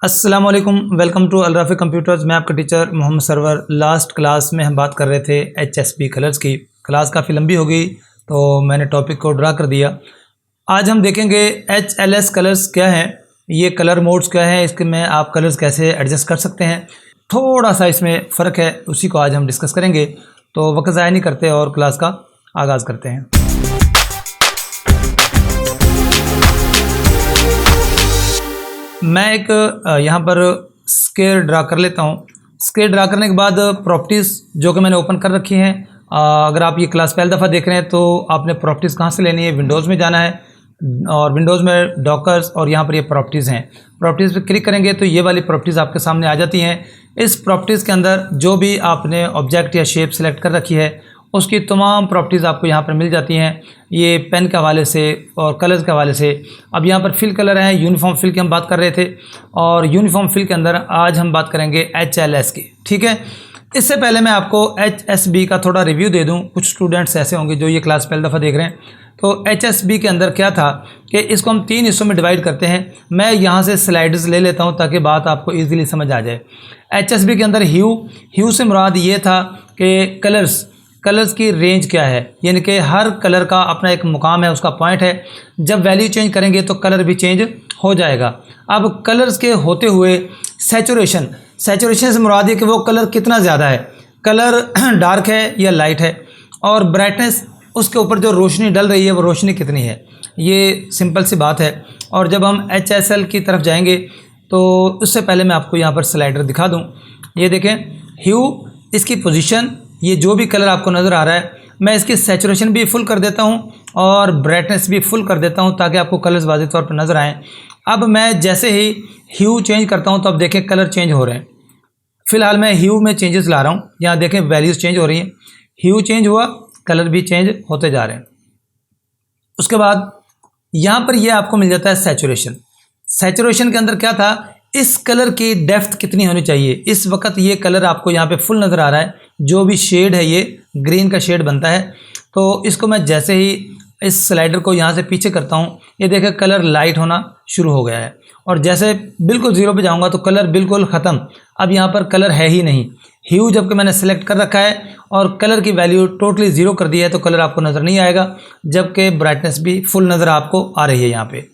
अस्सलाम वालेकुम, welcome to अलराफी computers. मैं आपका teacher Mohammad Sarwar. Last class में हम बात कर रहे थे HSB कलर्स की। क्लास काफ़ी लंबी हो गई तो मैंने टॉपिक को ड्रा कर दिया। आज हम देखेंगे HLS कलर्स क्या हैं, ये कलर मोड्स क्या हैं, इसके में आप कलर्स कैसे एडजस्ट कर सकते हैं। थोड़ा सा इसमें फ़र्क है, उसी को आज हम डिस्कस करेंगे। तो वक्त ज़ाया नहीं करते और क्लास का आगाज़ करते हैं। मैं एक यहाँ पर स्केल ड्रा कर लेता हूँ। स्केल ड्रा करने के बाद प्रॉपर्टीज़ जो कि मैंने ओपन कर रखी हैं, अगर आप ये क्लास पहली दफ़ा देख रहे हैं तो आपने प्रॉपर्टीज़ कहाँ से लेनी है, विंडोज़ में जाना है और विंडोज़ में डॉकर्स और यहाँ पर ये प्रॉपर्टीज़ हैं। प्रॉपर्टीज़ पे क्लिक करेंगे तो ये वाली प्रॉपर्टीज़ आपके सामने आ जाती हैं। इस प्रॉपर्टीज़ के अंदर जो भी आपने ऑब्जेक्ट या शेप सेलेक्ट कर रखी है उसकी तमाम प्रॉपर्टीज़ आपको यहाँ पर मिल जाती हैं, ये पेन के हवाले से और कलर्स के हवाले से। अब यहाँ पर फिल कलर है, यूनिफॉर्म फिल की हम बात कर रहे थे और यूनिफॉर्म फिल के अंदर आज हम बात करेंगे HLS की। ठीक है, इससे पहले मैं आपको HSB का थोड़ा रिव्यू दे दूँ। कुछ स्टूडेंट्स ऐसे होंगे जो ये क्लास पहली दफ़ा देख रहे हैं। तो HSB के अंदर क्या था कि इसको हम 3 हिस्सों में डिवाइड करते हैं। मैं यहाँ से स्लाइड्स ले लेता हूँ ताकि बात आपको ईजिली समझ आ जाए। HSB के अंदर ह्यू से मुराद ये था कि कलर्स की रेंज क्या है, यानी कि हर कलर का अपना एक मुकाम है, उसका पॉइंट है। जब वैल्यू चेंज करेंगे तो कलर भी चेंज हो जाएगा। अब कलर्स के होते हुए सैचुरेशन से मुराद है कि वो कलर कितना ज़्यादा है, कलर डार्क है या लाइट है, और ब्राइटनेस उसके ऊपर जो रोशनी डल रही है वो रोशनी कितनी है। ये सिंपल सी बात है। और जब हम HSL की तरफ जाएंगे तो उससे पहले मैं आपको यहाँ पर स्लाइडर दिखा दूँ। ये देखें, ह्यू, इसकी पोजीशन, ये जो भी कलर आपको नज़र आ रहा है, मैं इसकी सैचुरेशन भी फुल कर देता हूँ और ब्राइटनेस भी फुल कर देता हूँ ताकि आपको कलर्स वाज़ेह तौर पर नज़र आएँ। अब मैं जैसे ही ह्यू चेंज करता हूँ तो अब देखें कलर चेंज हो रहे हैं। फ़िलहाल मैं ह्यू में चेंजेस ला रहा हूँ, यहाँ देखें वैल्यूज़ चेंज हो रही हैं। ह्यू चेंज हुआ, कलर भी चेंज होते जा रहे हैं। उसके बाद यहाँ पर ये आपको मिल जाता है सैचुरेशन के अंदर क्या था, इस कलर की डेप्थ कितनी होनी चाहिए। इस वक्त ये कलर आपको यहाँ पे फुल नज़र आ रहा है, जो भी शेड है ये ग्रीन का शेड बनता है। तो इसको मैं जैसे ही इस स्लाइडर को यहाँ से पीछे करता हूँ, ये देखें कलर लाइट होना शुरू हो गया है। और जैसे बिल्कुल ज़ीरो पे जाऊँगा तो कलर बिल्कुल ख़त्म, अब यहाँ पर कलर है ही नहीं। ह्यू जबकि मैंने सेलेक्ट कर रखा है और कलर की वैल्यू टोटली ज़ीरो कर दी है तो कलर आपको नज़र नहीं आएगा, जबकि ब्राइटनेस भी फुल नज़र आपको आ रही है। यहाँ पे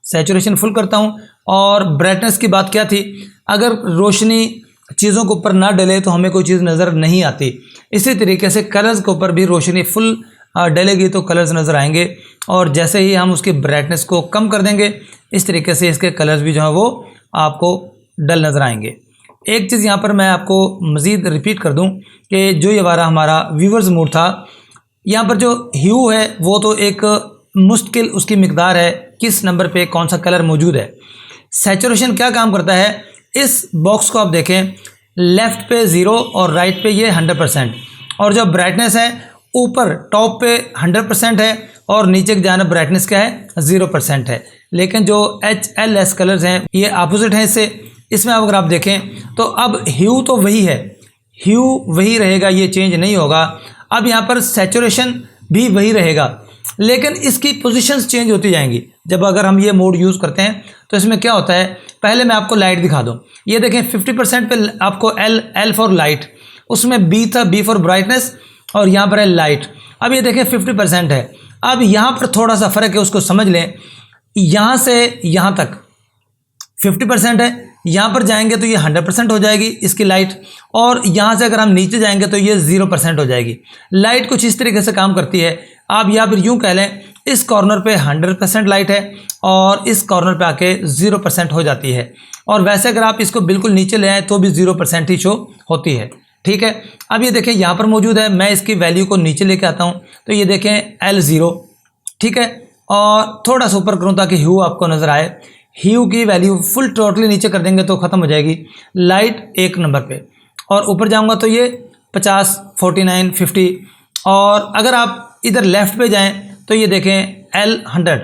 सैचुरेशन फुल करता हूँ। और ब्राइटनेस की बात क्या थी, अगर रोशनी चीज़ों के ऊपर ना डले तो हमें कोई चीज़ नज़र नहीं आती। इसी तरीके से कलर्स के ऊपर भी रोशनी फुल डलेगी तो कलर्स नज़र आएंगे, और जैसे ही हम उसकी ब्राइटनेस को कम कर देंगे इस तरीके से इसके कलर्स भी जो है वो आपको डल नज़र आएंगे। एक चीज़ यहाँ पर मैं आपको मज़ीद रिपीट कर दूँ कि जो ये वाला हमारा व्यूवर्स मोड था, यहाँ पर जो ह्यू है वो तो एक मुश्किल उसकी मिकदार है, किस नंबर पे कौन सा कलर मौजूद है। सैचुरेशन क्या काम करता है, इस बॉक्स को आप देखें, लेफ़्ट पे 0 और राइट पे ये 100%, और जो ब्राइटनेस है ऊपर टॉप पे 100% है और नीचे की जानब ब्राइटनेस क्या है, 0% है। लेकिन जो HLS कलर्स हैं ये अपोजिट हैं इससे। इसमें अगर आप देखें तो अब ह्यू तो वही है, ह्यू वही रहेगा, ये चेंज नहीं होगा। अब यहाँ पर सैचुरेशन भी वही रहेगा, लेकिन इसकी पोजीशंस चेंज होती जाएंगी। जब अगर हम ये मोड यूज़ करते हैं तो इसमें क्या होता है, पहले मैं आपको लाइट दिखा दूँ। ये देखें 50% पे आपको L फॉर लाइट, उसमें B था, B फॉर ब्राइटनेस, और यहाँ पर है लाइट। अब ये देखें 50% है। अब यहाँ पर थोड़ा सा फ़र्क है, उसको समझ लें। यहाँ से यहाँ तक 50% है, यहाँ पर जाएंगे तो ये 100% हो जाएगी इसकी लाइट, और यहाँ से अगर हम नीचे जाएंगे तो ये 0% हो जाएगी। लाइट कुछ इस तरीके से काम करती है। आप या फिर यूँ कह लें, इस कॉर्नर पे 100% लाइट है और इस कॉर्नर पे आके 0% हो जाती है, और वैसे अगर आप इसको बिल्कुल नीचे ले आएँ तो भी 0% ही शो होती है। ठीक है, अब ये देखें यहाँ पर मौजूद है, मैं इसकी वैल्यू को नीचे लेके आता हूँ तो ये देखें L0। ठीक है, और थोड़ा सा ऊपर करूँ ताकि ह्यू आपको नज़र आए। ह्यू की वैल्यू फुल टोटली नीचे कर देंगे तो ख़त्म हो जाएगी लाइट 1 नंबर पे, और ऊपर जाऊंगा तो ये 50, 49, 50, और अगर आप इधर लेफ़्ट पे जाएं तो ये देखें L100।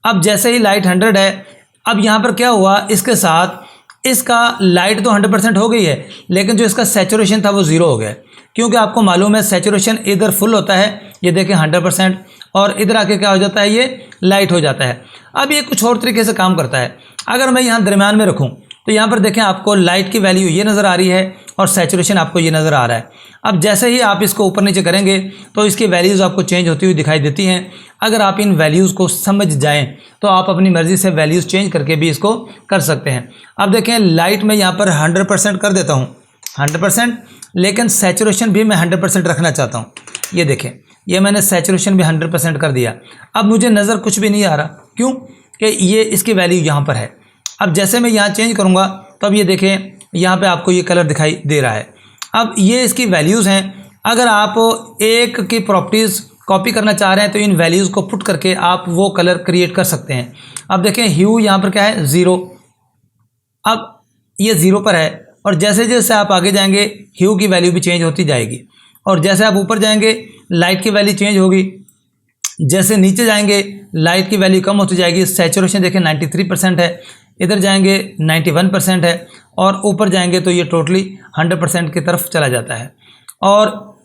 अब जैसे ही लाइट 100 है, अब यहाँ पर क्या हुआ, इसके साथ इसका लाइट तो 100% हो गई है, लेकिन जो इसका सैचुरेशन था वो 0 हो गया, क्योंकि आपको मालूम है सैचुरेशन इधर फुल होता है, ये देखें 100%, और इधर आके क्या हो जाता है, ये लाइट हो जाता है। अब ये कुछ और तरीके से काम करता है। अगर मैं यहाँ दरम्यान में रखूँ तो यहाँ पर देखें आपको लाइट की वैल्यू ये नज़र आ रही है और सैचुरेशन आपको ये नज़र आ रहा है। अब जैसे ही आप इसको ऊपर नीचे करेंगे तो इसकी वैल्यूज़ आपको चेंज होती हुई दिखाई देती हैं। अगर आप इन वैल्यूज़ को समझ जाएं तो आप अपनी मर्ज़ी से वैल्यूज़ चेंज करके भी इसको कर सकते हैं। अब देखें लाइट में यहाँ पर 100% कर देता हूँ, 100%, लेकिन सैचुरेशन भी मैं 100% रखना चाहता हूँ। ये देखें, ये मैंने सैचुरेशन भी 100% कर दिया। अब मुझे नज़र कुछ भी नहीं आ रहा, क्यों कि ये इसकी वैल्यू यहाँ पर है। अब जैसे मैं यहाँ चेंज करूँगा तो अब ये देखें यहाँ पे आपको ये कलर दिखाई दे रहा है। अब ये इसकी वैल्यूज़ हैं। अगर आप एक की प्रॉपर्टीज़ कॉपी करना चाह रहे हैं तो इन वैल्यूज़ को पुट करके आप वो कलर क्रिएट कर सकते हैं। अब देखें ह्यू यहाँ पर क्या है, 0। अब ये 0 पर है और जैसे जैसे आप आगे जाएंगे ह्यू की वैल्यू भी चेंज होती जाएगी और जैसे आप ऊपर जाएंगे लाइट की वैल्यू चेंज होगी, जैसे नीचे जाएंगे लाइट की वैल्यू कम होती जाएगी। सैचुरेशन देखें 93% है, इधर जाएंगे 91% है और ऊपर जाएंगे तो ये टोटली 100% की तरफ चला जाता है। और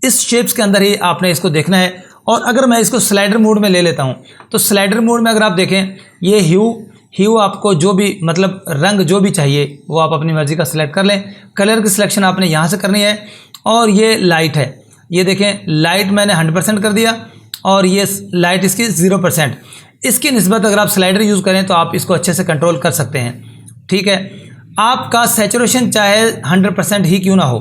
इस शेप्स के अंदर ही आपने इसको देखना है। और अगर मैं इसको स्लाइडर मोड में ले लेता हूँ तो स्लाइडर मोड में अगर आप देखें ये ह्यू आपको जो भी मतलब रंग जो भी चाहिए वो आप अपनी मर्ज़ी का सिलेक्ट कर लें। कलर की सिलेक्शन आपने यहाँ से करनी है। और ये लाइट है, ये देखें लाइट मैंने 100% कर दिया और ये लाइट इसकी 0%। इसकी निस्बत अगर आप स्लाइडर यूज़ करें तो आप इसको अच्छे से कंट्रोल कर सकते हैं। ठीक है, आपका सैचुरेशन चाहे 100% ही क्यों ना हो,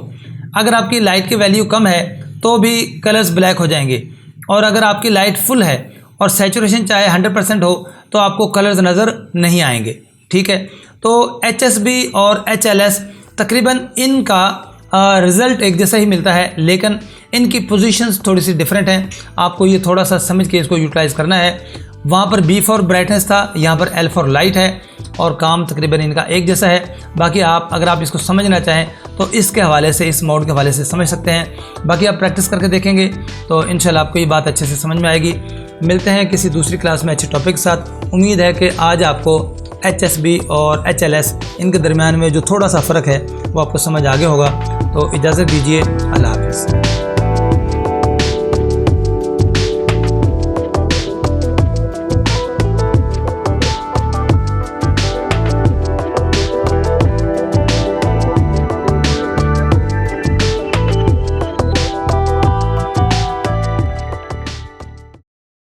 अगर आपकी लाइट की वैल्यू कम है तो भी कलर्स ब्लैक हो जाएंगे और अगर आपकी लाइट फुल है और सैचुरेशन चाहे 100% हो तो आपको कलर्स नज़र नहीं आएंगे। ठीक है, तो HSB और HLS तकरीबन इनका रिज़ल्ट एक जैसा ही मिलता है, लेकिन इनकी पोजीशंस थोड़ी सी डिफरेंट हैं। आपको ये थोड़ा सा समझ के इसको यूटिलाइज़ करना है। वहाँ पर B फॉर ब्राइटनेस था, यहाँ पर L फॉर लाइट है और काम तकरीबन इनका एक जैसा है। बाकी आप अगर आप इसको समझना चाहें तो इसके हवाले से, इस मोड के हवाले से समझ सकते हैं। बाकी आप प्रैक्टिस करके देखेंगे तो इंशाल्लाह आपको ये बात अच्छे से समझ में आएगी। मिलते हैं किसी दूसरी क्लास में अच्छे टॉपिक के साथ। उम्मीद है कि आज आपको HSB और HLS इनके दरमियान में जो थोड़ा सा फ़र्क है वो आपको समझ आगे होगा। तो इजाज़त दीजिए, अल्लाह हाफ़िज़।